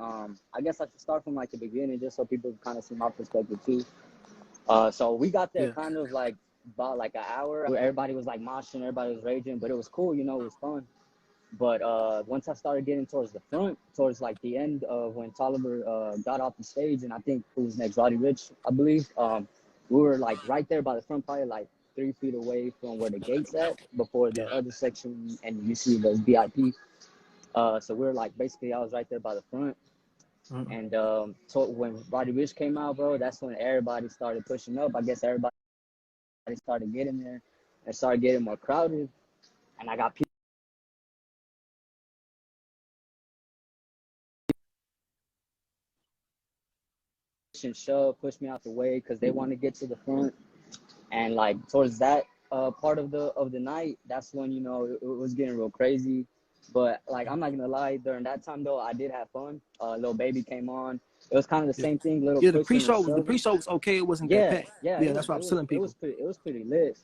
I guess I should start from like the beginning just so people kind of see my perspective too. So we got there Yeah. kind of like about like an hour. Everybody was like moshing, everybody was raging, but it was cool, you know, it was fun. But once I started getting towards the front, towards like the end of when Tolliver got off the stage, and I think who was next, Roddy Rich, I believe. We were like right there by the front, probably like 3 feet away from where the gates at before the other section, and you see the VIP. So we were like basically I was right there by the front. And so when Roddy Rich came out, bro, that's when everybody started pushing up. I guess everybody started getting there and started getting more crowded. And I got people and shove, push me out the way because they want to get to the front. And like towards that part of the night, that's when, you know, it was getting real crazy. But like I'm not gonna lie, during that time though, I did have fun. Lil Baby came on. It was kind of the same thing, little The pushing and pre-show was okay. It wasn't that yeah, packed. yeah, Yeah, that's what I was telling people. it was pretty lit.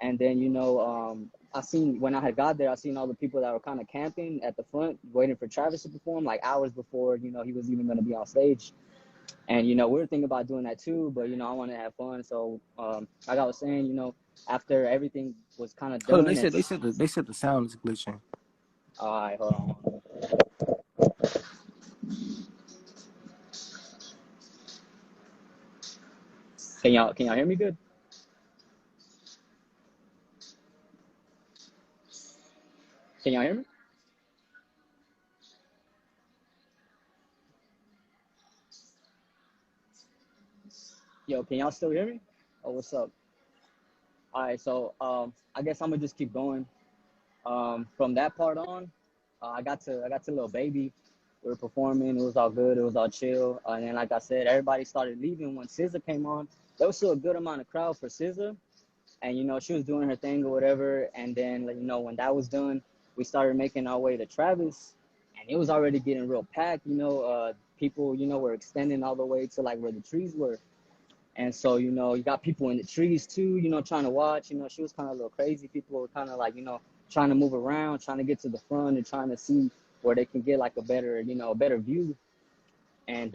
And then, you know, I seen when I had got there, I seen all the people that were kind of camping at the front, waiting for Travis to perform, like hours before, you know, he was even gonna be on stage. And, you know, we were thinking about doing that too, but, you know, I wanted to have fun. So, like I was saying, you know, after everything was kind of done. Hold on, they said the sound is glitching. All right, hold on. Can y'all hear me good? Can y'all hear me? Yo, can y'all still hear me? Oh, what's up? All right, so I guess I'm gonna just keep going. From that part on, I got to Lil Baby. We were performing. It was all good. It was all chill. And then, like I said, everybody started leaving when SZA came on. There was still a good amount of crowd for SZA, and you know she was doing her thing or whatever. And then, like, you know, when that was done, we started making our way to Travis, and it was already getting real packed. You know, people, you know, were extending all the way to like where the trees were. And so, you know, you got people in the trees too, you know, trying to watch. You know, she was kind of a little crazy. People were kind of like, you know, trying to move around, trying to get to the front and trying to see where they can get like a better, you know, a better view. And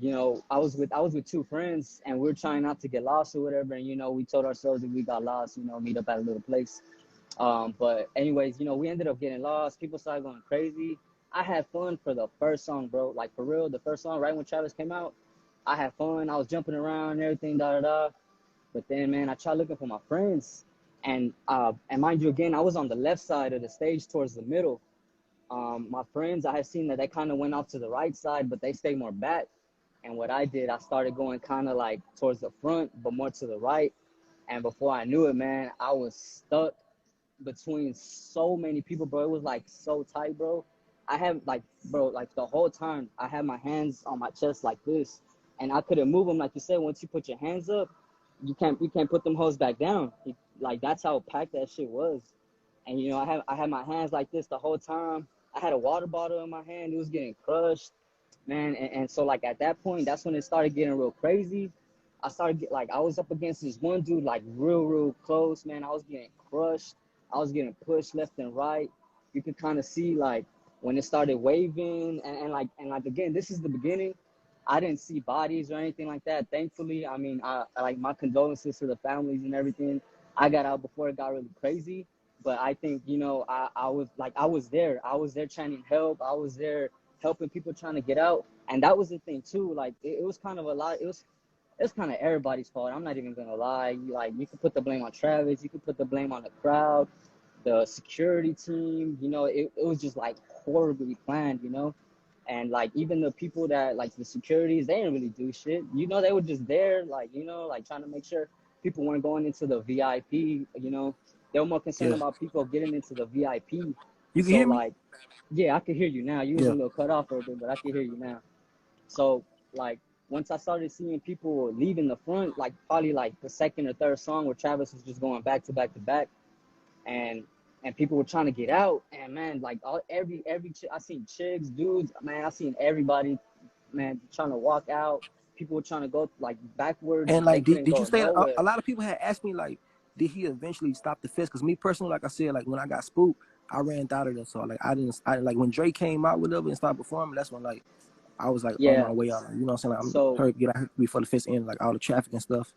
you know, I was with two friends, and we were trying not to get lost or whatever. And you know, we told ourselves if we got lost, you know, meet up at a little place. But anyways, you know, we ended up getting lost. People started going crazy. I had fun for the first song, bro. Like for real, the first song, right when Travis came out, I had fun. I was jumping around and everything, da da da. But then, man, I tried looking for my friends, and mind you, again, I was on the left side of the stage towards the middle. My friends, I had seen that they kind of went off to the right side, but they stayed more back. And what I did, I started going kind of like towards the front, but more to the right. And before I knew it, man, I was stuck between so many people, bro. It was like so tight, bro. I have like, bro, like the whole time I had my hands on my chest like this, and I couldn't move them. Like you said, once you put your hands up, you can't put them hoes back down. Like that's how packed that shit was. And you know, I had my hands like this the whole time. I had a water bottle in my hand. It was getting crushed, man. And so like at that point, that's when it started getting real crazy. I started like I was up against this one dude like real close, man. I was getting crushed. I was getting pushed left and right. You could kind of see like when it started waving and like again, this is the beginning. I didn't see bodies or anything like that. Thankfully, I mean, I like my condolences to the families and everything. I got out before it got really crazy. But I think, you know, I was like, I was there trying to help. I was there helping people trying to get out. And that was the thing too. Like it was kind of a lot. It's kind of everybody's fault. I'm not even going to lie. Like you could put the blame on Travis. You could put the blame on the crowd, the security team. You know, it was just like horribly planned, you know. And like even the people that like the securities, they didn't really do shit. You know, they were just there, like, you know, like trying to make sure people weren't going into the VIP, you know. They were more concerned about people getting into the VIP. You can so hear me? like, yeah, I can hear you now. You was a little cut off for a bit, but I can hear you now. So like once I started seeing people leaving the front, like probably like the second or third song where Travis was just going back to back to back, and people were trying to get out, and man, like every I seen chicks, dudes, man, I seen everybody, man, trying to walk out. People were trying to go like backwards. And like, they couldn't did you go say nowhere. a lot of people had asked me like, did he eventually stop the fest? Because me personally, like I said, like when I got spooked, I ran out of there. So like I didn't like when Drake came out with it and started performing. That's when like I was like on Yeah. my way out. You know what I'm saying? Like, I'm So hurry get out before the fest end, like all the traffic and stuff.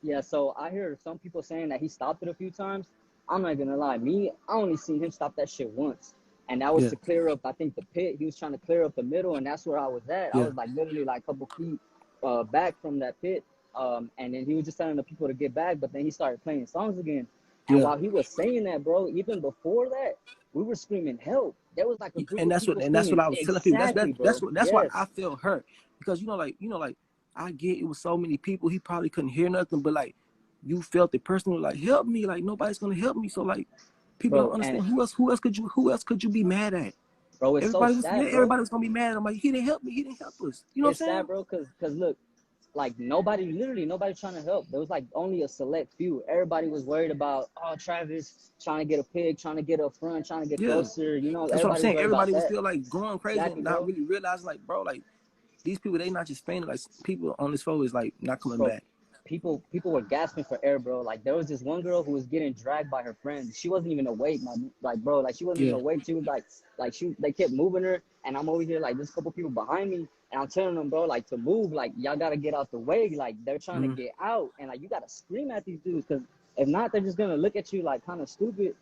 yeah, so I hear some people saying that he stopped it a few times. I'm not gonna lie, me, I only seen him stop that shit once, and that was Yeah, to clear up, I think, the pit. He was trying to clear up the middle, and that's where I was at. I yeah, was like literally like a couple feet back from that pit, and then he was just telling the people to get back, but then he started playing songs again. And yeah. while he was saying that, bro, even before that, we were screaming help. There was like a group And of that's people what screaming I was telling people. exactly, bro. That's why I Yes, felt hurt because like I get it was so many people. He probably couldn't hear nothing, but like you felt the person was like help me. Like nobody's gonna help me. So like people don't bro, and understand who else could you be mad at? bro, it's so sad, bro. Everybody was gonna be mad at him. Like he didn't help me. He didn't help us. You know what It's I'm sad, saying? bro, cause look, like nobody trying to help. There was like only a select few. Everybody was worried about, oh, Travis trying to get a pig, trying to get up front, trying to get Yeah, closer. You know, that's what I'm everybody was saying. worried about Everybody was that. still like going crazy and Exactly, not bro. really realizing like bro like these people they not just fainting like people on this photo is like not coming Bro, back. people were gasping for air, bro. Like there was this one girl who was getting dragged by her friends. She wasn't even awake, man. Like bro, like she wasn't even Yeah, awake. She was they kept moving her, and I'm over here like there's a couple people behind me, and I'm telling them, bro, like to move, like y'all gotta get out the way. Like they're trying to mm-hmm. get out, and like you gotta scream at these dudes, cause if not, they're just gonna look at you like kind of stupid.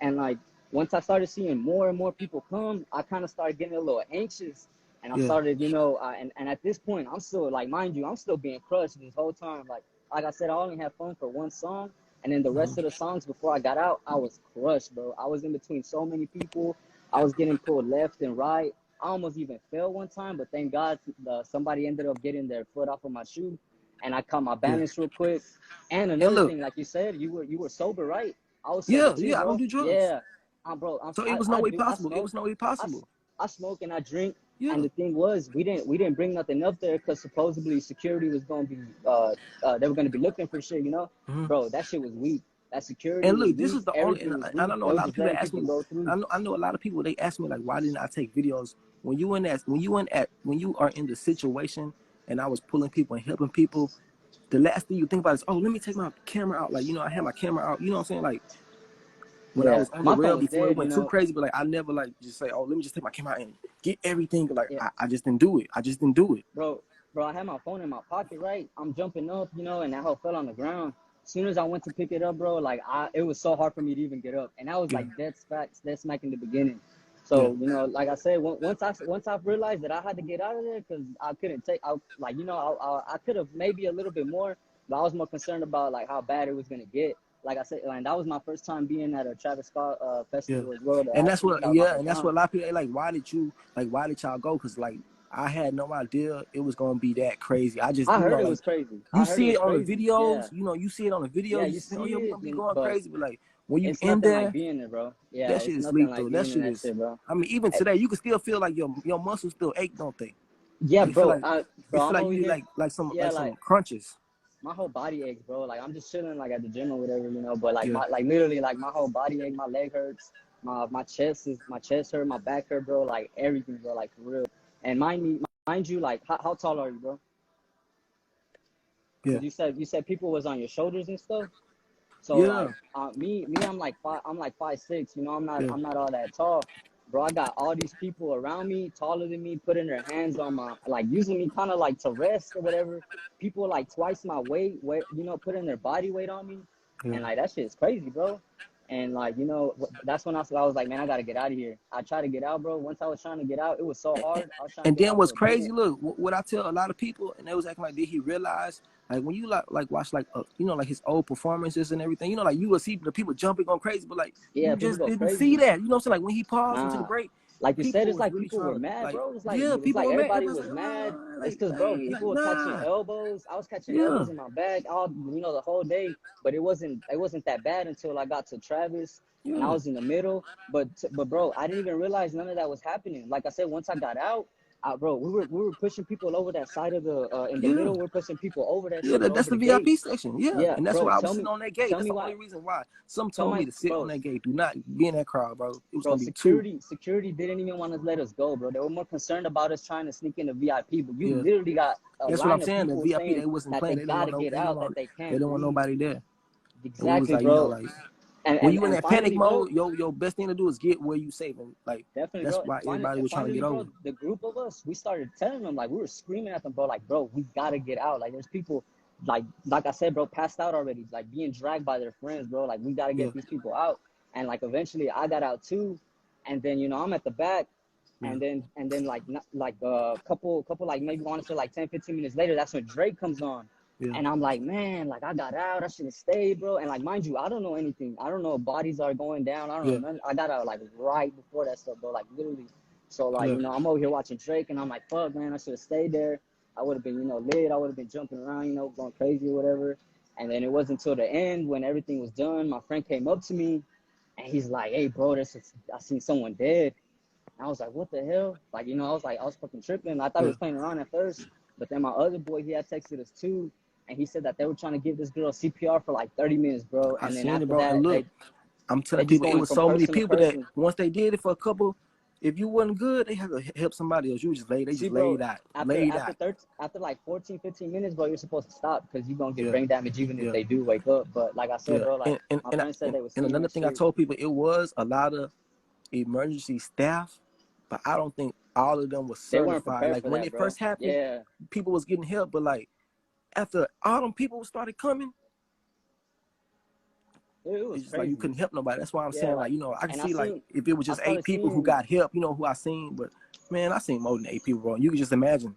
And like once I started seeing more and more people come, I kind of started getting a little anxious. And I Yeah, started, you know, and at this point, I'm still like, mind you, I'm still being crushed this whole time. Like I said, I only had fun for one song, and then the mm-hmm. rest of the songs before I got out, I was crushed, bro. I was in between so many people. I was getting pulled left and right. I almost even fell one time, but thank God somebody ended up getting their foot off of my shoe, and I caught my Yeah. balance real quick. And And another look, thing, like you said, you were sober, right? I was sober yeah, too, yeah, I don't bro. do drugs. Yeah, bro. So it was no I way do. I possible. It smoke. was no way I, possible. I smoke and I drink. And Yeah. the thing was, we didn't bring nothing up there because supposedly security was gonna be they were gonna be looking for shit, you know, Mm-hmm. bro. That shit was weak. That security And was look, this weak. is the only, Everything was and weak. I know They a were lot of just people that letting ask people me, go through. I know a lot of people, they ask me like, why didn't I take videos when you when you are in the situation and I was pulling people and helping people, the last thing you think about is, oh, let me take my camera out. Like, you know, I had my camera out, you know what I'm saying? Like when I Yeah, was on the my phone rail was before it dead, you went too know. crazy, but like, I never like just say, oh, let me just take my camera out and get everything. Like, Yeah, I just didn't do it. I just didn't do it. bro, I had my phone in my pocket, right? I'm jumping up, you know, and that hoe fell on the ground. As soon as I went to pick it up, bro, like it was so hard for me to even get up, and that was Yeah. like dead smack in the beginning. Yeah. So you know, like I said, once I realized that I had to get out of there because I couldn't take, I like you know, I could have maybe a little bit more, but I was more concerned about like how bad it was gonna get. Like I said, and that was my first time being at a Travis Scott Yeah. festival as well. And that's what, That was my and first that's what time. a lot of people, they like, why did y'all go? Cause like, I had no idea it was going to be that crazy. I just, I you know, heard it like was crazy. you I heard it see was it on the crazy. Yeah, videos, you know, you see it on the yeah, videos, you you say, oh see yeah, we're it, going to be going but crazy. But like, when you it's in nothing like there, being there, bro. Yeah, that shit it's is nothing lethal. like That being in shit that is, shit, bro. I mean, even Eh, today, you can still feel like your muscles still ache, don't they? Yeah, Like, you feel bro. like, Bro, I'm you over need here. Yeah, like like some crunches. my whole body aches, bro. Like I'm just chilling, like at the gym or whatever, you know. But like Yeah. like literally, like my whole body ache, my leg hurts, my chest hurt, my back hurt, bro. Like everything, bro. Like for real. And mind you, like how tall are you, bro? Yeah. Because you said people was on your shoulders and stuff. So Yeah. like me, I'm like 5'6", you know, Yeah. I'm not all that tall. Bro, I got all these people around me, taller than me, putting their hands on my, like using me kind of like to rest or whatever. People like twice my weight, you know, putting their body weight on me. Yeah. And like that shit is crazy, bro. And like, you know, that's when I was like, man, I gotta get out of here. I tried to get out, bro. Once I was trying to get out, it was so hard. I was trying to And get then out what's for a crazy, minute. look, what I tell a lot of people, and they was acting like, did he realize, like when you like watch like you know, like his old performances and everything, you know, like you will see the people jumping going crazy, but like Yeah, you people just go didn't see crazy. that, you know what I'm saying? Like when he paused into the Nah, break, like you said, people it's was like really people trying were to mad, like, bro. yeah, It's people like were mad. everybody Everybody's was like, mad. It's like, because, bro, hey, people like, were catching nah, elbows. I was catching yeah, elbows in my back all, you know, the whole day. But it wasn't that bad until I got to Travis and I yeah, was in the middle. But bro, I didn't even realize none of that was happening. Like I said, once I got out, bro, we were pushing people over that side of the in the yeah. middle. We're pushing people over that Yeah, shit, bro, that's over the the gate. VIP section. Yeah, Yeah, and that's bro, why I was sitting on that gate. tell That's me the why. only reason why. Some Tell told my me to sit on bro. that gate. Do not be in that crowd, bro. It was Bro, gonna be two. security didn't even want to let us go, bro. They were more concerned about us trying to sneak in the VIP. But you Yeah, literally got a that's what I'm line of saying. The people VIP saying they wasn't that playing. they gotta get They didn't out, that want they they can't didn't want breathe. nobody there. And we was Exactly, like, you know, bro. like when you in And that panic finally, bro, mode, your best thing to do is get where you saving. Like definitely, that's bro. why everybody was trying to Finally, get bro, over. the group of us, we started telling them, like, we were screaming at them, bro, like, bro, we gotta get out. Like, there's people, like I said, bro, passed out already, like being dragged by their friends, bro. Like, we gotta Yeah, get these people out. And like, eventually, I got out too. And then, I'm at the back. yeah, And then like a couple like maybe want to say like 10, 15 minutes later, that's when Drake comes on. yeah, And I'm like, man, like I got out, I should have stayed, bro. And like, mind you, I don't know anything. I don't know if bodies are going down. I don't know yeah, nothing. I got out like right before that stuff, bro. Like literally. So like, yeah, I'm over here watching Drake, and I'm like, fuck, man, I should have stayed there. I would have been, lit. I would have been jumping around, going crazy or whatever. And then it wasn't until the end when everything was done, my friend came up to me, and he's like, hey, bro, I seen someone dead. And I was like, what the hell? Like, I was fucking tripping. I thought he yeah. was playing around at first, but then my other boy, he had texted us too, and he said that they were trying to give this girl CPR for like 30 minutes, bro. I And then seen it, after bro. And that, look, I'm they telling just people, it going was from so many person to people that person. once they did it for a couple, if you wasn't good, they had to help somebody else. You just they See, just bro, laid out. after like 14, 15 minutes, bro, you're supposed to stop because you're gonna get Yeah, brain damage even if yeah, they do wake up. But like I said, yeah. bro, like And my and, friend said and, they was and seeing another that thing I shit. told people, it was a lot of emergency staff, but I don't think all of them was They weren't certified. prepared Like for when that, it bro. first happened, Yeah, people was getting help, but like after all them people started coming, it was it's just like you crazy. couldn't help nobody. That's why I'm Yeah, saying, like, like, I can and see like if it was I just 8 started people who seeing. got help, who I seen, but man, I seen more than 8 people, bro. You can just imagine.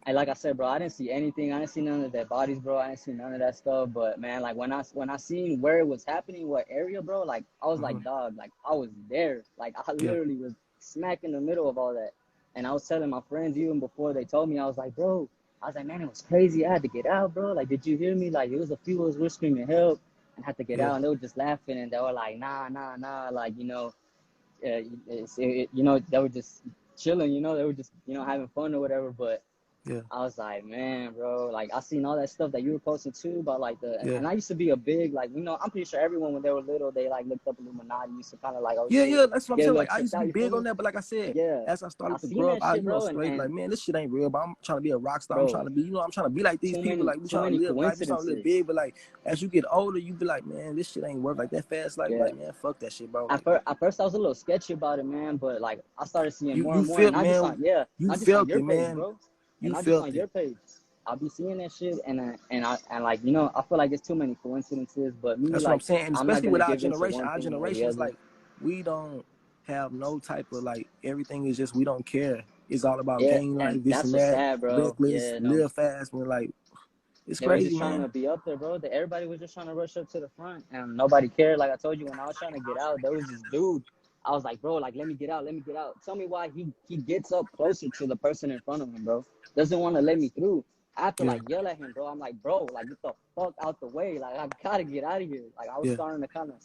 And like I said, bro, I didn't see anything. I didn't see none of their bodies, bro. I didn't see none of that stuff. But man, like when I seen where it was happening, what area, bro, like I was Mm-hmm. like, dog, like I was there. Like I Yeah, literally was smack in the middle of all that. And I was telling my friends even before they told me, I was like, bro, I was like, man, it was crazy. I had to get out, bro. Like, did you hear me? Like, it was a few of us were screaming help and had to get yeah, out, and they were just laughing, and they were like, nah, nah, nah, like they were just chilling, they were just having fun or whatever, but. yeah, I was like, man, bro, like I seen all that stuff that you were posting too about like yeah. and I used to be a big, like, I'm pretty sure everyone when they were little, they like looked up Illuminati, used to kind of like, oh Yeah, shit, yeah, that's what I'm get a saying. little Like I tripped used to out, be you feel big on me? that, but like I said, Yeah, as I I started to seen grow up, that I shit, bro, straight like, and man, this shit ain't real. But I'm trying to be a rock star. I'm trying bro, to be, I'm trying to be like these people. Like we too trying to many live life, we trying to live coincidences. big. But like as you get older, you be like, man, this shit ain't worth like that fast. Yeah, Like man, fuck that shit, bro. at Like first I was a little sketchy about it, man, but like I started seeing more you and more, and felt, not just on man, you not just on felt your it, page, man. bro, and You not just felt on it. your page. I'll be seeing that shit, and like I feel like it's too many coincidences. But me, That's what I'm like saying. And I'm not especially gonna with our give in to generation, one our thing or the generation is other. like we don't have no type of like everything is just we don't care. It's all about Yeah, gang life, and this that's and what's that, sad, bro. reckless, Yeah, no, live fast. We're like, it's they were crazy, just trying man. to be up there, bro. Everybody was just trying to rush up to the front, and nobody cared. Like I told you, when I was trying to get out, there was this dude. I was like, bro, like let me get out, let me get out. Tell me why he gets up closer to the person in front of him, bro. Doesn't want to let me through. I have to Yeah, like yell at him, bro. I'm like, bro, like get the fuck out the way. Like I gotta get out of here. Like I was yeah, starting to kind of,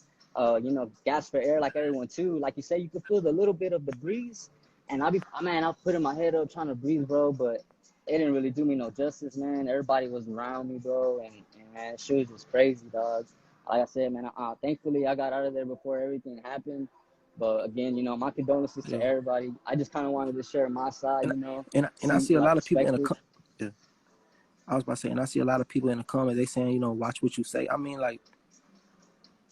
gas for air like everyone too. Like you say, you could feel the little bit of the breeze, and I'll putting my head up trying to breathe, bro, but it didn't really do me no justice, man. Everybody was around me, bro, and man, shit was just crazy, dog. Like I said, man, thankfully I got out of there before everything happened. But again, my condolences to yeah. everybody. I just kind of wanted to share my side, And and I see see a like lot of people in perspective. yeah. I was about to say, and I see a lot of people in the comments. They saying, watch what you say. I mean, like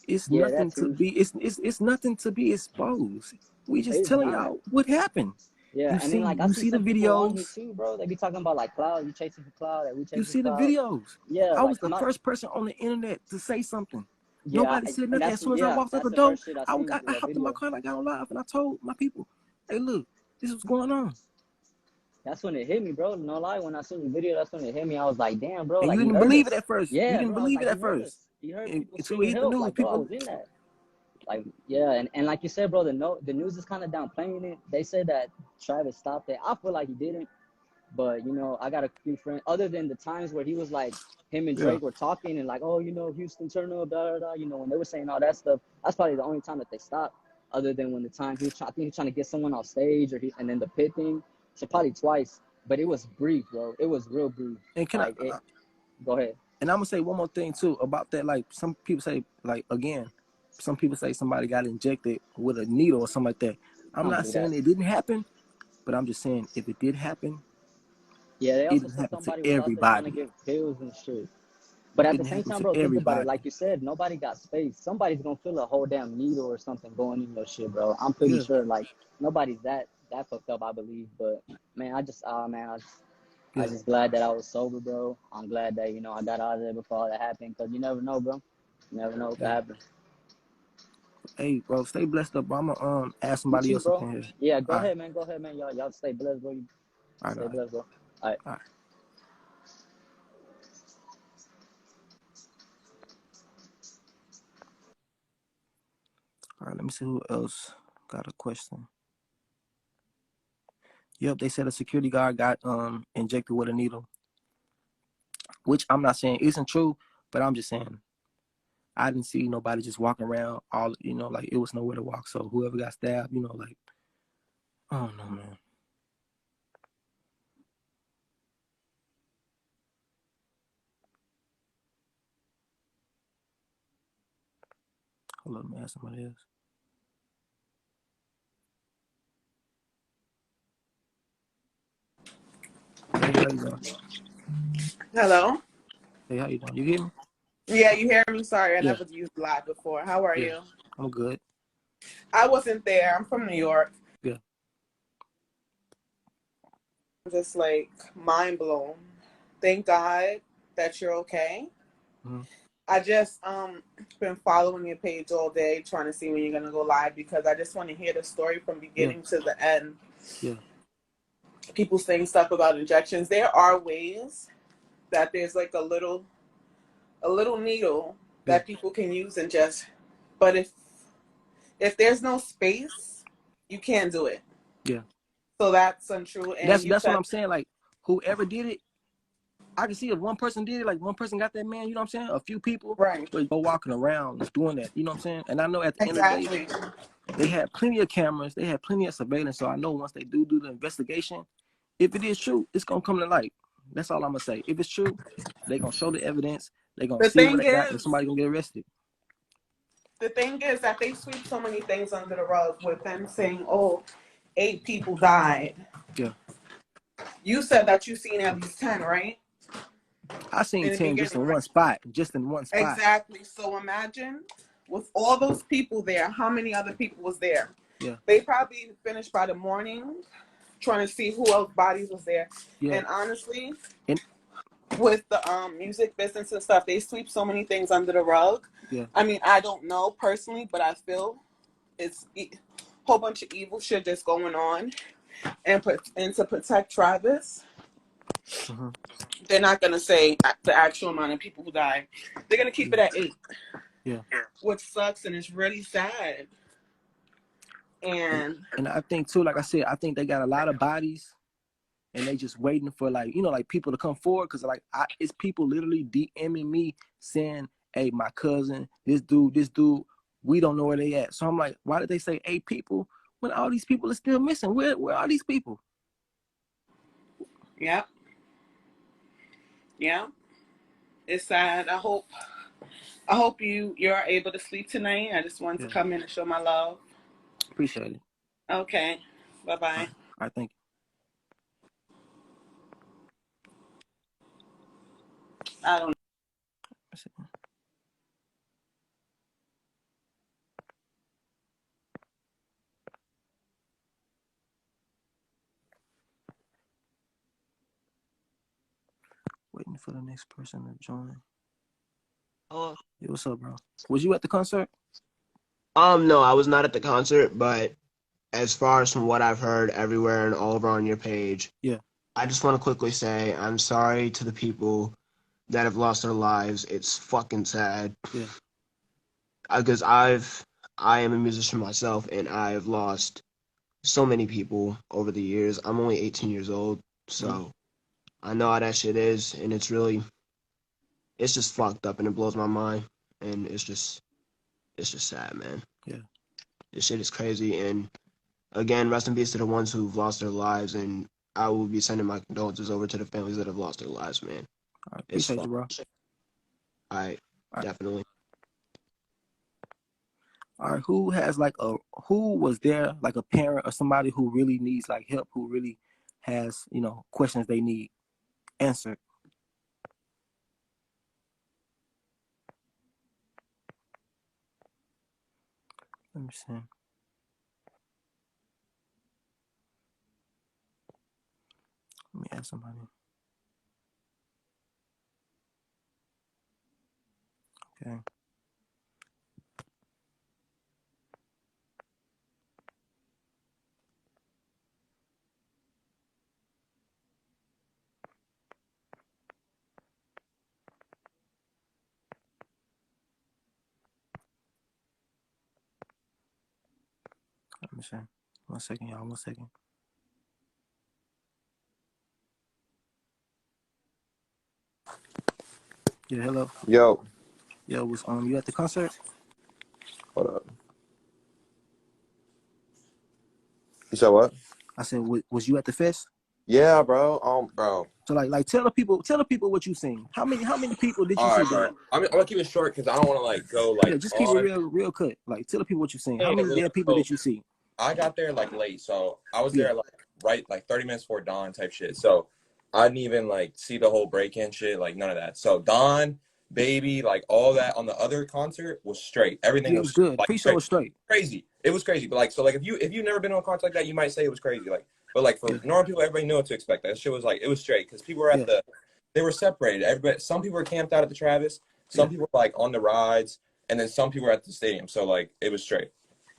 it's Yeah, that nothing to too. be. It's nothing to be exposed. We just It's telling not. y'all what happened. Yeah, and then like I You see see the some people on here videos. too, bro. They be talking about like cloud. You chasing for cloud, that we You chasing see the cloud. videos. Yeah, I like was the first person on the internet to say something. yeah, Nobody said and nothing. As soon as I walked out that's the the door, first shit I I, seen I that hopped in my video. car and I got on live and I told my people, hey, look, this is what's going on. That's when it hit me, bro. No lie, when I seen the video, that's when it hit me. I was like, damn, bro, And you like he didn't heard believe it us. at first. You Yeah, didn't bro. I was believe it like, he at heard first. us. He heard people Until we screaming hit the help. news, Like, bro, I people. was in that. Like, yeah, and like you said, bro, the news is kind of downplaying it. They said that Travis stopped it. I feel like he didn't, but I got a few friends. Other than the times where he was like, him and Yeah. Drake were talking and like, oh, Houston, turn up, blah, blah, blah. When they were saying all that stuff, that's probably the only time that they stopped. Other than when the time I think he was trying to get someone off stage, and then the pit thing. So probably twice, but it was brief, bro. It was real brief. And Like it. Go ahead. and I'm gonna say one more thing too about that. Like some people say, like again, some people say somebody got injected with a needle or something like that. I I'm don't not believe that. saying it didn't happen, but I'm just saying if it did happen, Yeah, they it also didn't said happen to somebody was out there trying to everybody. give pills and shit. But at the Didn't same happen time, to bro, think about it. everybody. Like you said, nobody got space. Somebody's gonna feel a whole damn needle or something going in your shit, bro. I'm pretty Yeah, sure. Like nobody's that fucked up, I believe. But man, I yeah. just glad that I was sober, bro. I'm glad that I got out of there before all that happened, cause you never know, bro. You never know what could Yeah. happen. Hey, bro, stay blessed up, bro. I'm gonna ask You somebody too, else up bro. in here. Yeah, All right, go ahead, man. Y'all stay blessed, bro. all right, all Stay right, blessed, bro. All right. all right. All right, let me see who else got a question. Yep, they said a security guard got injected with a needle, which I'm not saying isn't true, but I'm just saying I didn't see nobody just walking around all like it was nowhere to walk. So whoever got stabbed, like I don't know, man. Hold on, let me ask somebody else. Hey, how you doing? Hello? Hey, how you doing? You hear me? Yeah, you hear me? Sorry, I Yeah, never used live before. How are yeah. you? I'm good. I wasn't there. I'm from New York. Yeah. I'm just like mind blown. Thank God that you're okay. Mm-hmm. I just been following your page all day trying to see when you're gonna go live because I just want to hear the story from Yeah. beginning to the end. Yeah. People saying stuff about injections. There are ways that there's like a little needle Yeah. that people can use and just but if there's no space, you can't do it. Yeah. So that's untrue. And you That's what said I'm saying. Like whoever did it, I can see if one person did it, like one person got that man, you know what I'm saying? A few people right. but go walking around doing that, you know what I'm saying? And I know at the end of the day, Exactly. they had plenty of cameras, they had plenty of surveillance. So I know once they do the investigation, if it is true, it's gonna come to light. That's all I'm gonna say. If it's true, they're gonna show the evidence, they're gonna The see what thing they got, and is, somebody's gonna get arrested. the thing is that they sweep so many things under the rug with them saying, "Oh, 8 people died." Yeah. You said that you seen at least 10, right? I seen In the 10 just beginning, in right? one spot. Just in one spot. Exactly. So imagine with all those people there, how many other people was there? Yeah. They probably finished by the morning trying to see who else bodies was there. Yeah. And honestly, And with the music business and stuff, they sweep so many things under the rug. yeah. I mean, I don't know personally, but I feel it's a whole bunch of evil shit that's going on. And to protect Travis, Mm-hmm. they're not going to say the actual amount of people who died. They're going to keep Yeah. it at 8, Yeah. which sucks and it's really sad. And And and I think too, like I said, I think they got a lot of bodies and they just waiting for like people to come forward because it's people literally DMing me saying, "Hey, my cousin, this dude, we don't know where they at." So I'm like, why did they say 8 people when all these people are still missing? Where are these people? yeah, yeah, it's sad. I hope you're able to sleep tonight. I just wanted to Yeah, come in and show my love. appreciate it. Okay, bye All bye. right, all right, thank I don't. you. Waiting for the next person to join. Oh, Hey, what's up, bro? Was you at the concert? no, I was not at the concert, but as far as from what I've heard everywhere and all over on your page, Yeah, I just want to quickly say I'm sorry to the people that have lost their lives. It's fucking sad yeah, because I am a musician myself and I've lost so many people over the years. I'm only 18 years old, mm-hmm. so I know how that shit is, and it's just fucked up and it blows my mind, and it's just sad, man. Yeah. This shit is crazy, and again, rest in peace to the ones who've lost their lives, and I will be sending my condolences over to the families that have lost their lives, man. All right, It's appreciate you, fucked. bro. I All right, definitely. all right. Who was there like a parent or somebody who really needs like help, who really has questions they need answered? Let me see. Let me ask somebody. Okay. Let me see. 1 second, y'all. 1 second. Yeah, hello. Yo. Yo, was you at the concert? Hold up. You said what? I said, was you at the fest? Yeah, bro. Bro. So like tell the people what you seen. How many people did you All see right, bro. there? I'm gonna keep it short because I don't want to like go Yeah, like just keep it on. real cut. Like tell the people what you seen. How Yeah, many dead people so did you see? I got there like late, so I was Yeah, there like 30 minutes before dawn type shit. So I didn't even like see the whole break-in shit, like none of that. So dawn, baby, like all that on the other concert was straight. Everything yeah, it was was good. like Pre-show was straight. crazy. It was crazy. But like so like if you never been on a concert like that, you might say it was crazy. Like but like for Yeah, normal people, everybody knew what to expect. That shit was like it was straight because people were yeah, they were separated. Everybody, some people were camped out at the Travis, yeah. some people were like on the rides, and then some people were at the stadium. So like it was straight.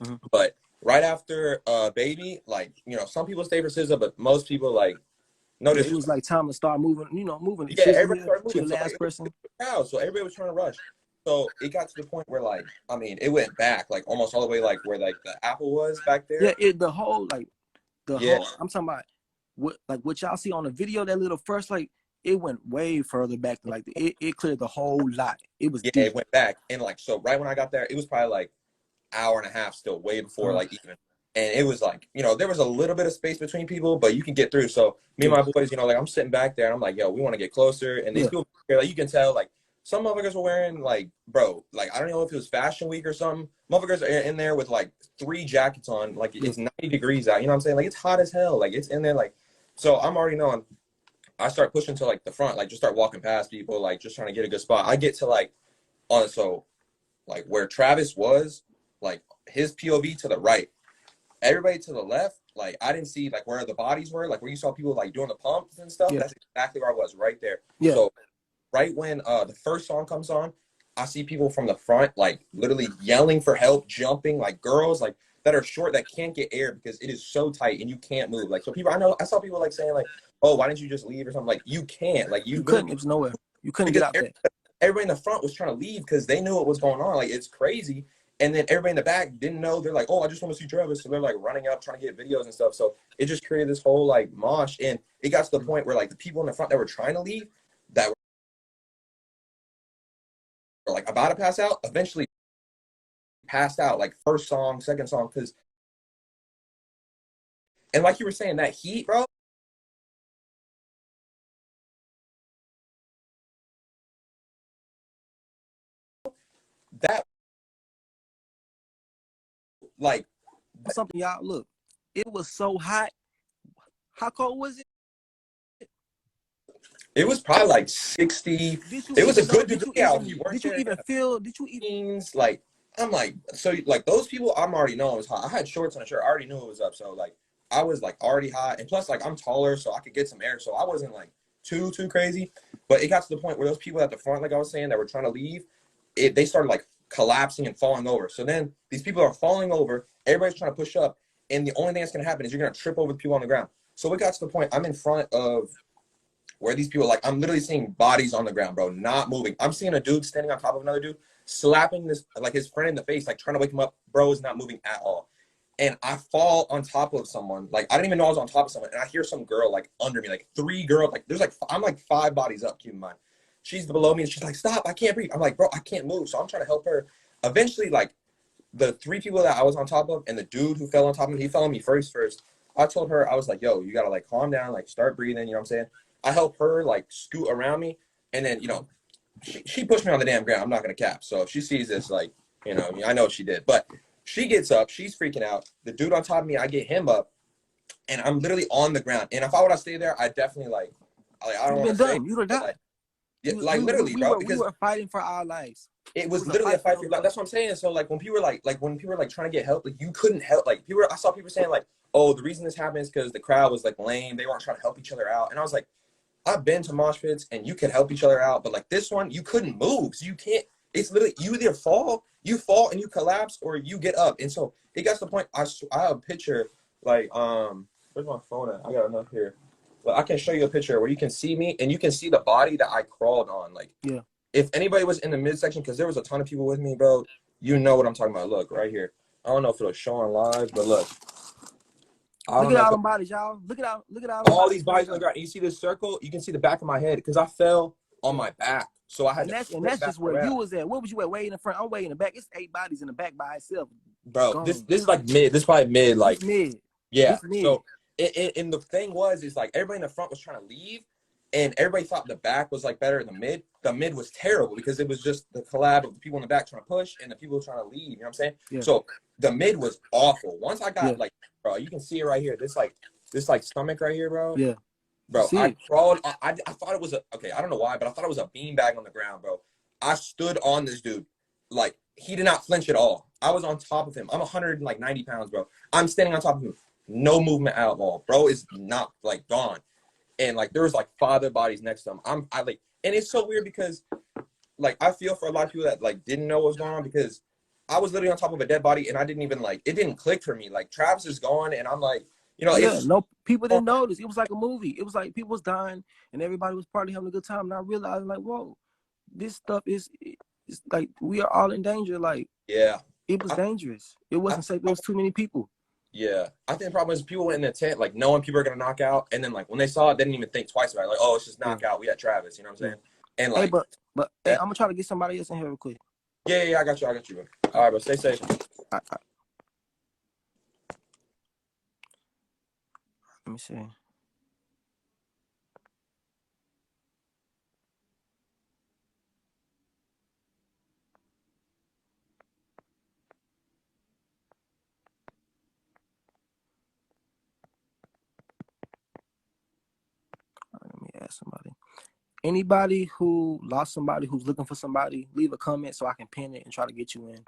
Mm-hmm. But right after baby, like some people stay for SZA, but most people like no Yeah, it was disrespect. like time to start moving. Moving the Yeah, scissor everybody here started to moving. the So like last it was person. a crowd. So everybody was trying to rush. So it got to the point where like I mean it went back like almost all the way like where like the Apple was back Yeah, there. the whole Yeah, I'm talking about what y'all see on the video, that little first, like it went way further back than like it cleared the whole lot. It was yeah, deep. it went back. And like so right when I got there, it was probably like hour and a half still, way before Uh-huh. like even. And it was like, there was a little bit of space between people, but you can get through. So me and Yeah, my boys, like I'm sitting back there and I'm like, yo, we want to get closer. And these yeah, people here, like you can tell, like some motherfuckers were wearing like, bro, like I don't know if it was fashion week or something. Motherfuckers are in there with like 3 jackets on, like yeah. it's 90 degrees out. You know what I'm saying? Like it's hot as hell. Like it's in there, like so I'm already knowing. I start pushing to like the front, like just start walking past people, like just trying to get a good spot. I get to like like where Travis was, like his POV to the right. Everybody to the left, like I didn't see like where the bodies were, like where you saw people like doing the pumps and stuff. Yeah, That's exactly where I was, right there. yeah. So right when the first song comes on, I see people from the front like literally yelling for help, jumping, like girls like that are short that can't get air because it is so tight and you can't move. Like so people I saw people like saying like, oh, why didn't you just leave or something? Like you can't. Like you You couldn't. literally It was nowhere. You couldn't get because out there. everybody in the front was trying to leave because they knew what was going on. Like it's crazy. And then everybody in the back didn't know. They're like, oh, I just want to see Travis. So they're like running up, trying to get videos and stuff. So it just created this whole like mosh. And it got to the point where like the people in the front that were trying to leave, that were like about to pass out, eventually passed out like first song, second song. And like you were saying, that heat, bro, that like, Something, y'all, look. It was so hot. How cold was it? it was probably like 60. Did you It was a even know? good degree out. If you weren't Did you there, even feel? Did you even? jeans, like I'm like so like those people I'm already know it was hot. I had shorts on a shirt, I already knew it was up. So like I was like already hot. And plus like I'm taller, so I could get some air. So I wasn't like too crazy. But it got to the point where those people at the front, like I was saying, that were trying to leave, they started like collapsing and falling over. So then these people are falling over, everybody's trying to push up, and the only thing that's gonna happen is you're gonna trip over the people on the ground. So it got to the point I'm in front of where these people, like I'm literally seeing bodies on the ground, bro, not moving. I'm seeing a dude standing on top of another dude, slapping this like his friend in the face, like trying to wake him up. Bro is not moving at all. And I fall on top of someone. Like I didn't even know I was on top of someone. And I hear some girl like under me, like 3 girls, like there's like I'm like 5 bodies up, keep in mind. She's below me and she's like, stop, I can't breathe. I'm like, bro, I can't move. So I'm trying to help her. Eventually, like the 3 people that I was on top of and the dude who fell on top of me, he fell on me first. I told her, I was like, yo, you gotta like calm down, like start breathing, you know what I'm saying? I help her like scoot around me, and then she pushed me on the damn ground. I'm not gonna cap. So if she sees this, like, I know what she did. But she gets up, she's freaking out. The dude on top of me, I get him up, and I'm literally on the ground. And if I would have stayed there, I definitely like I don't You'd want been to say, done. You'd have but died. like, yeah, like literally, bro, We because were fighting for our lives. It It was was a literally a fight for fight your for your life. life. That's what I'm saying. So like when people were when people were like trying to get help, like you couldn't help. Like people, I saw people saying like, oh, the reason this happened is because the crowd was like lame. They weren't trying to help each other out. And I was like, I've been to mosh pits and you could help each other out, but like this one, you couldn't move. So you can't. It's literally you either you fall and you collapse, or you get up. And so it got to the point. I have a picture like where's my phone at? I got enough here. Well, I can show you a picture where you can see me and you can see the body that I crawled on. Like Yeah. if anybody was in the midsection, because there was a ton of people with me, bro, you know what I'm talking about. Look right here. I don't know if it'll show on live, but look. I Look don't at know all if them bodies, y'all. Look at all them all these bodies, bro. bodies on the ground. You see this circle? You can see the back of my head because I fell on Yeah. my back. So I had And to that's flip back just where around. you was at. Where was you at? Way in the front. I'm way in the back. It's 8 bodies in the back by itself. Bro, this Gone. is like mid. This is probably mid. This Like, mid. yeah. This mid. So, and the thing was, is like everybody in the front was trying to leave, and everybody thought the back was like better than the mid. The mid was terrible because it was just the collab of the people in the back trying to push and the people trying to leave. You know what I'm saying? Yeah. So the mid was awful. Once I got Yeah. like, bro, you can see it right here. This stomach right here, bro. Yeah. Bro, See I it. crawled. I thought it was okay. I don't know why, but I thought it was a beanbag on the ground, bro. I stood on this dude, like he did not flinch at all. I was on top of him. I'm 190 pounds, bro. I'm standing on top of him, no movement at all. Bro is not like gone, and like there was like 5 other bodies next to him. I like, and it's so weird because like I feel for a lot of people that like didn't know what was going on because I was literally on top of a dead body and I didn't even like it didn't click for me. Like Travis is gone, and I'm like, you know, Yeah, it's no, people didn't notice. It was like a movie. It was like people was dying and everybody was probably having a good time. And I realized, like, whoa, this stuff is like we are all in danger. Like, yeah. it was dangerous. It wasn't safe. There was too many people. Yeah, I think the problem is people went in the tent like knowing people are gonna knock out, and then like when they saw it, they didn't even think twice about it. Like, oh, it's just knockout. We got Travis. You know what I'm saying? And Hey, like, but hey, I'm gonna try to get somebody else in here real quick. yeah, I got you, bro. All right, but stay safe. Let me see. Let me ask somebody. Anybody who lost somebody, who's looking for somebody, leave a comment so I can pin it and try to get you in.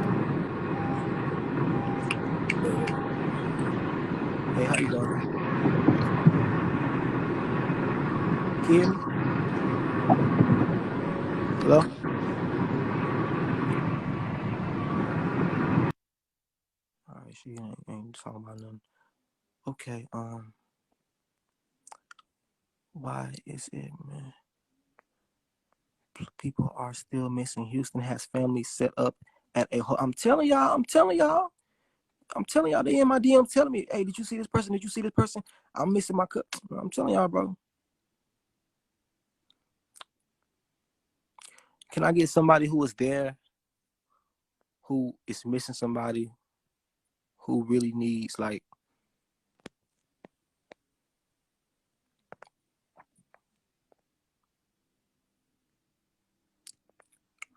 Hey, how you doing? Can you hear me? Hello? All right, she ain't talking about nothing. Okay, why is it, man? People are still missing. Houston has families set up at a. I'm telling y'all. They in my DM telling me, hey, did you see this person? Did you see this person? I'm missing my cup. I'm telling y'all, bro. Can I get somebody who was there, who is missing somebody, who really needs like?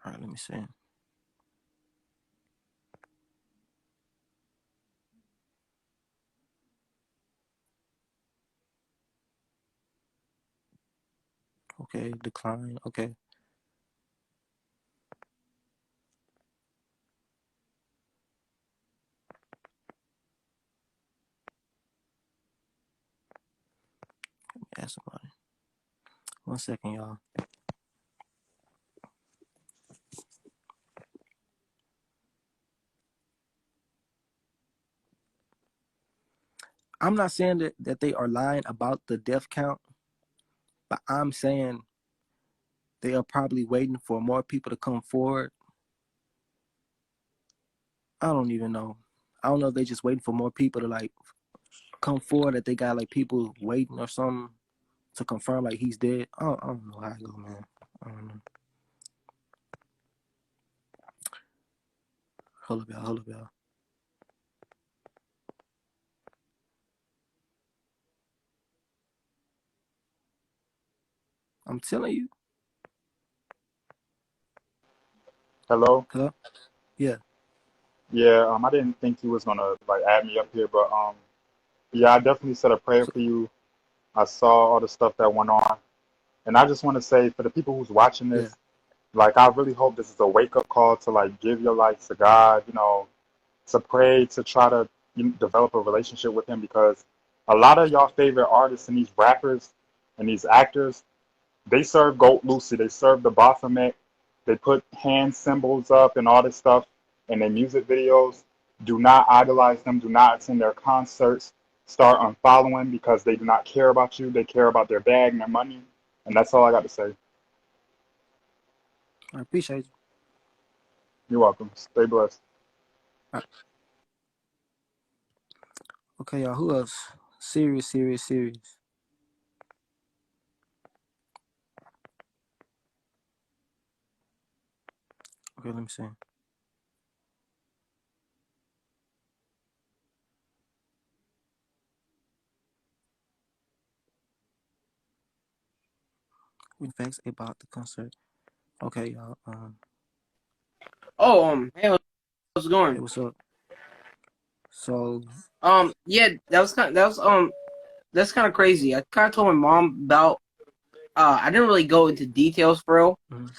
All right, let me see. Okay, decline. Okay. Ask somebody. 1 second, y'all. I'm not saying that they are lying about the death count, but I'm saying they are probably waiting for more people to come forward. I don't even know. I don't know if they're just waiting for more people to like come forward, that they got like people waiting or something to confirm like he's dead. I don't know how I go, man. I don't know. Hold up, y'all. I'm telling you. Hello. Hello? Yeah. Yeah. I didn't think you was gonna like add me up here, but yeah, I definitely said a prayer So, for you. I saw all the stuff that went on, and I just want to say for the people who's watching yeah. this, Like, I really hope this is a wake-up call to, like, give your life to God, you know, to pray, to try to develop a relationship with him, because a lot of y'all favorite artists and these rappers and these actors, they serve Goat Lucy, they serve the Baphomet, they put hand symbols up and all this stuff in their music videos. Do not idolize them, do not attend their concerts, start unfollowing, because they do not care about you, they care about their bag and their money. And that's all I got to say. I appreciate you. You're welcome. Stay blessed. All right. Okay, y'all. Who else? Serious. Okay, let me see. With facts about the concert. Okay, y'all. Hey, how's it going? Hey, what's up? So, Yeah, that's kind of crazy. I kind of told my mom about. I didn't really go into details for real.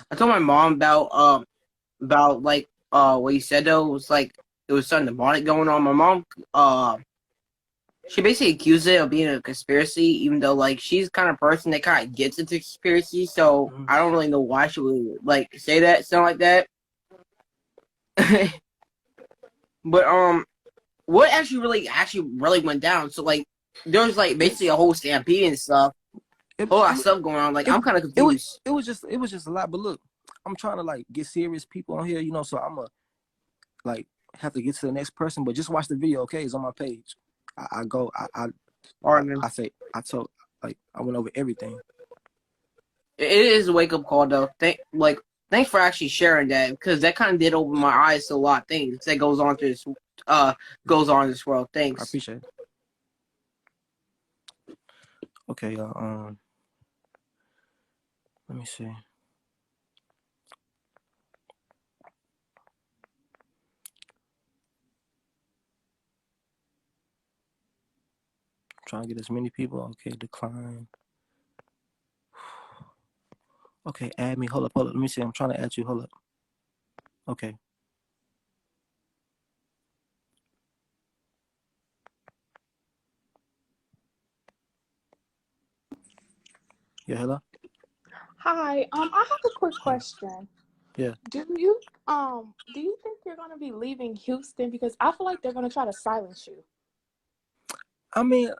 I told my mom about like what you said though. It was like it was something demonic going on. My mom she basically accused it of being a conspiracy, even though like she's the kind of person that kind of gets into conspiracy. So I don't really know why she would like say that, something like that. But what actually went down? So like there was like basically a whole stampede and stuff, a whole lot of stuff going on. Like I'm kind of confused. It was just a lot. But look, I'm trying to like get serious people on here, you know. So I'm a like have to get to the next person. But just watch the video, okay? It's on my page. I went over everything. It is a wake up call though. Thanks for actually sharing that, because that kind of did open my eyes to a lot of things that goes on in this world. Thanks. I appreciate it. Okay, y'all. Let me see. Trying to get as many people. Okay, decline. Okay, add me. Hold up. Let me see. I'm trying to add you. Hold up. Okay. Yeah, hello? Hi, I have a quick question. Yeah. Do you think you're gonna be leaving Houston? Because I feel like they're gonna try to silence you. I mean,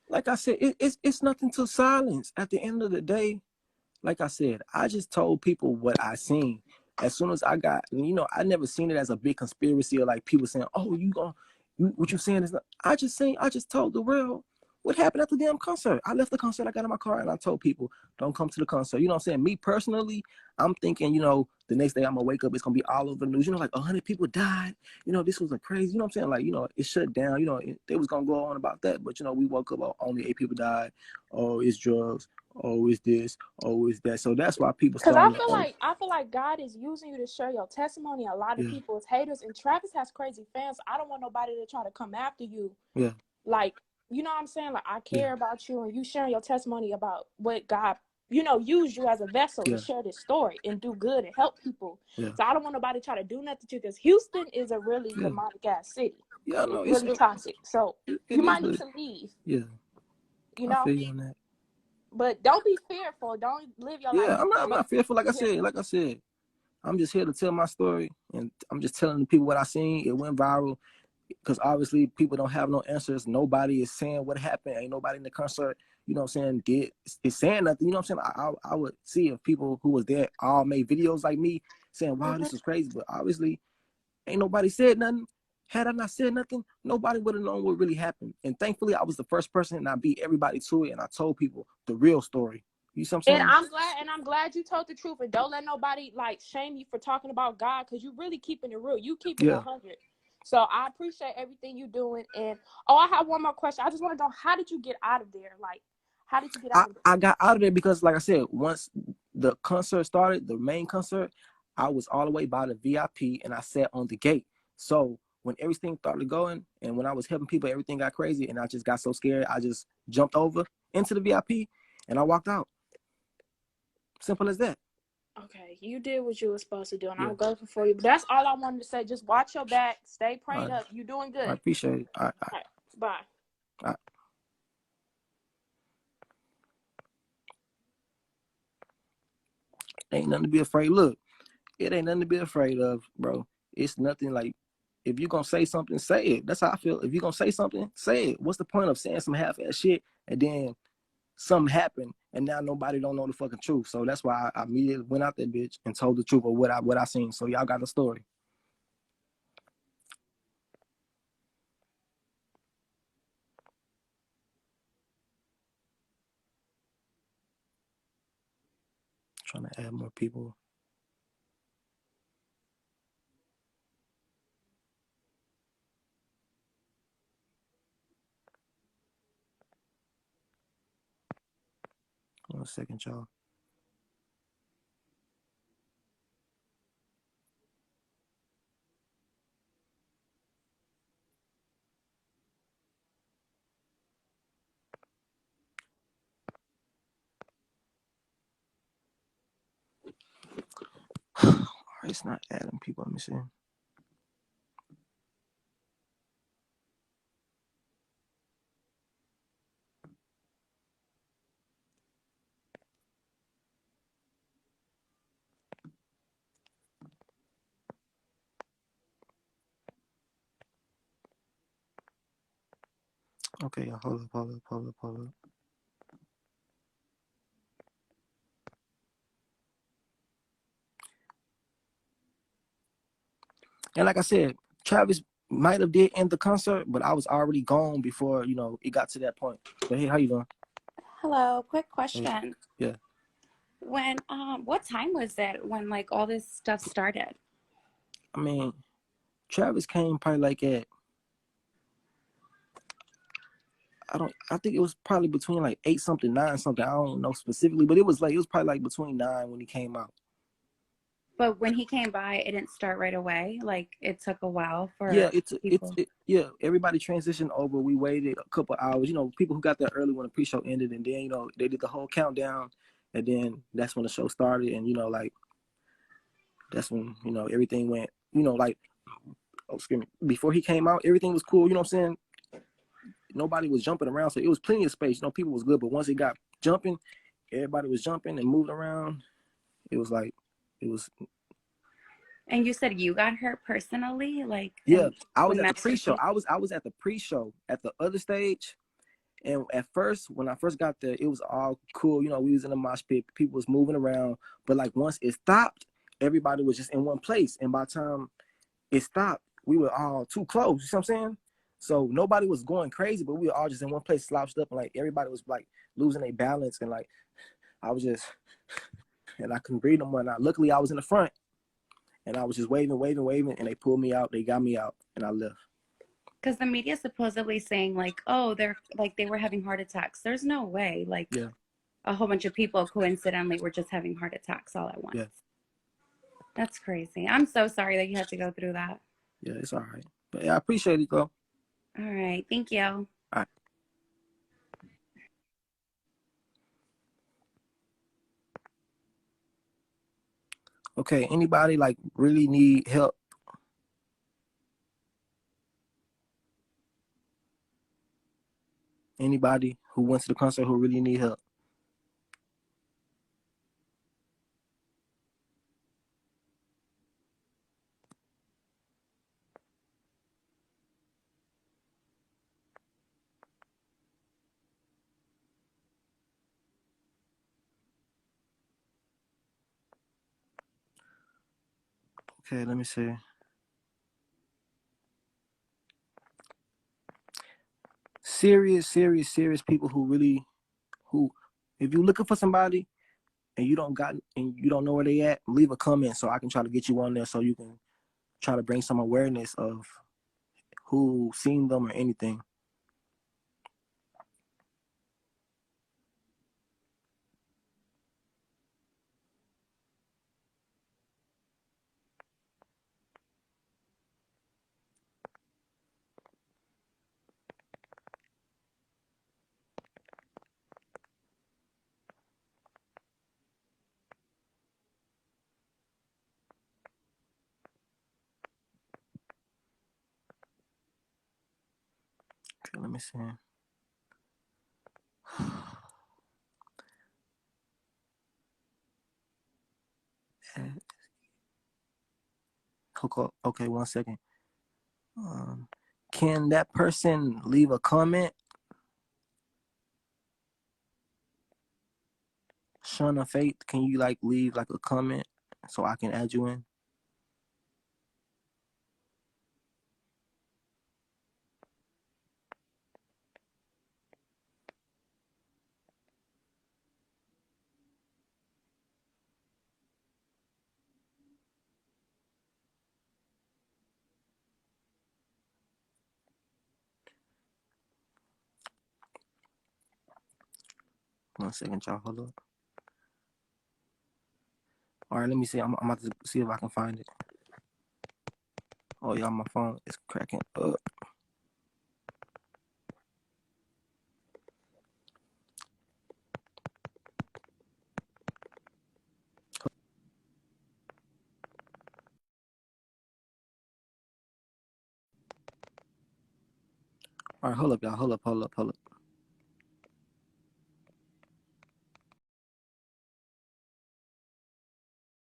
like I said, it's nothing to silence. At the end of the day, like I said, I just told people what I seen. As soon as I got, you know, I never seen it as a big conspiracy or like people saying, "Oh, what you saying is not." I just told the world what happened at the damn concert. I left the concert, I got in my car, and I told people, "Don't come to the concert." You know what I'm saying? Me personally, I'm thinking, you know, the next day I'm gonna wake up, it's gonna be all over the news. You know, like 100 people died. You know, this was a crazy. You know what I'm saying? Like, you know, it shut down. You know, they was gonna go on about that, but you know, we woke up, only 8 people died. Oh, it's drugs. Oh, it's this. Oh, it's that. So that's why people Because I starting feel to. like God is using you to share your testimony. A lot of people is haters, and Travis has crazy fans. So I don't want nobody to try to come after you. Yeah. Like, you know what I'm saying? Like, I care about you, and you sharing your testimony about what God, you know, used you as a vessel to share this story and do good and help people. Yeah. So I don't want nobody to try to do nothing to you, because Houston is a really demonic ass city. Yeah, no, it's really toxic. So you might need to leave. Yeah. You know. I feel you on that. But don't be fearful. Don't live your life. Yeah, I'm not fearful. Like I said, I'm just here to tell my story, and I'm just telling the people what I seen. It went viral because obviously people don't have no answers. Nobody is saying what happened. Ain't nobody in the concert, you know what I'm saying, is saying nothing. You know what I'm saying? I would see if people who was there all made videos like me saying, "Wow, this is crazy," but obviously ain't nobody said nothing. Had I not said nothing, nobody would have known what really happened. And thankfully, I was the first person, and I beat everybody to it, and I told people the real story. You see what I'm saying? I'm glad you told the truth, and don't let nobody like shame you for talking about God, because you really keeping it real. You keeping it 100. So I appreciate everything you doing. And I have one more question. I just want to know, how did you get out of there? Like, how did you get out of there? I got out of there because, like I said, once the concert started, the main concert, I was all the way by the VIP, and I sat on the gate. So when everything started going, and when I was helping people, everything got crazy, and I just got so scared, I just jumped over into the VIP, and I walked out. Simple as that. Okay, you did what you were supposed to do, and Yeah. I'm grateful for you. But that's all I wanted to say. Just watch your back, stay prayed All right. up. You're doing good. I appreciate it. All right, bye. All right. Ain't nothing to be afraid. Look, it ain't nothing to be afraid of, bro. It's nothing like, if you're gonna say something, say it. That's how I feel. If you're gonna say something, say it. What's the point of saying some half-ass shit and then something happened and now nobody don't know the fucking truth? So that's why I immediately went out that bitch and told the truth of what I seen. So y'all got the story. Trying to add more people. One second, y'all. It's not adding people. Let me see. Okay, y'all, hold up. And like I said, Travis might have did end the concert, but I was already gone before, it got to that point. But hey, how you doing? Hello, quick Hey, question. yeah. When what time was it when like all this stuff started? I mean, Travis came probably like at, I think it was probably between like 8 something, 9 something. I don't know specifically, but it was probably like between 9 when he came out. But when he came by, it didn't start right away. Like it took a while for Yeah, people. everybody transitioned over. We waited a couple hours. People who got there early when the pre-show ended, and then they did the whole countdown, and then that's when the show started. And that's when everything went. Oh, excuse me. Before he came out, everything was cool. You know what I'm saying? Nobody was jumping around, so it was plenty of space. People was good, but once it got jumping, everybody was jumping and moving around. It was like, it was. And you said you got hurt personally, like Yeah, I was when at the Master pre-show. P? I was at the pre-show at the other stage, and at first, when I first got there, it was all cool. We was in a mosh pit, people was moving around, but like once it stopped, everybody was just in one place, and by the time it stopped, we were all too close. You see what I'm saying? So nobody was going crazy, but we were all just in one place, slouched up, and like everybody was like losing their balance, and like I was just, and I couldn't breathe no more. And luckily, I was in the front, and I was just waving, and they pulled me out. They got me out, and I left. Because the media is supposedly saying like, oh, they were having heart attacks. There's no way. Like a whole bunch of people coincidentally were just having heart attacks all at once. Yeah. That's crazy. I'm so sorry that you had to go through that. Yeah, it's all right. But yeah, I appreciate it, though. All right. Thank you. All right. Okay, anybody like really need help? Anybody who went to the concert who really need help? Okay, let me see. Serious people who, if you're looking for somebody and you don't know where they at, leave a comment so I can try to get you on there so you can try to bring some awareness of who seen them or anything. see. Okay, 1 second. Can that person leave a comment? Shun of Faith, can you like leave like a comment so I can add you in? One second, y'all. Hold up. All right, let me see. I'm about to see if I can find it. Oh, y'all, my phone is cracking up. All right, hold up, y'all. Hold up.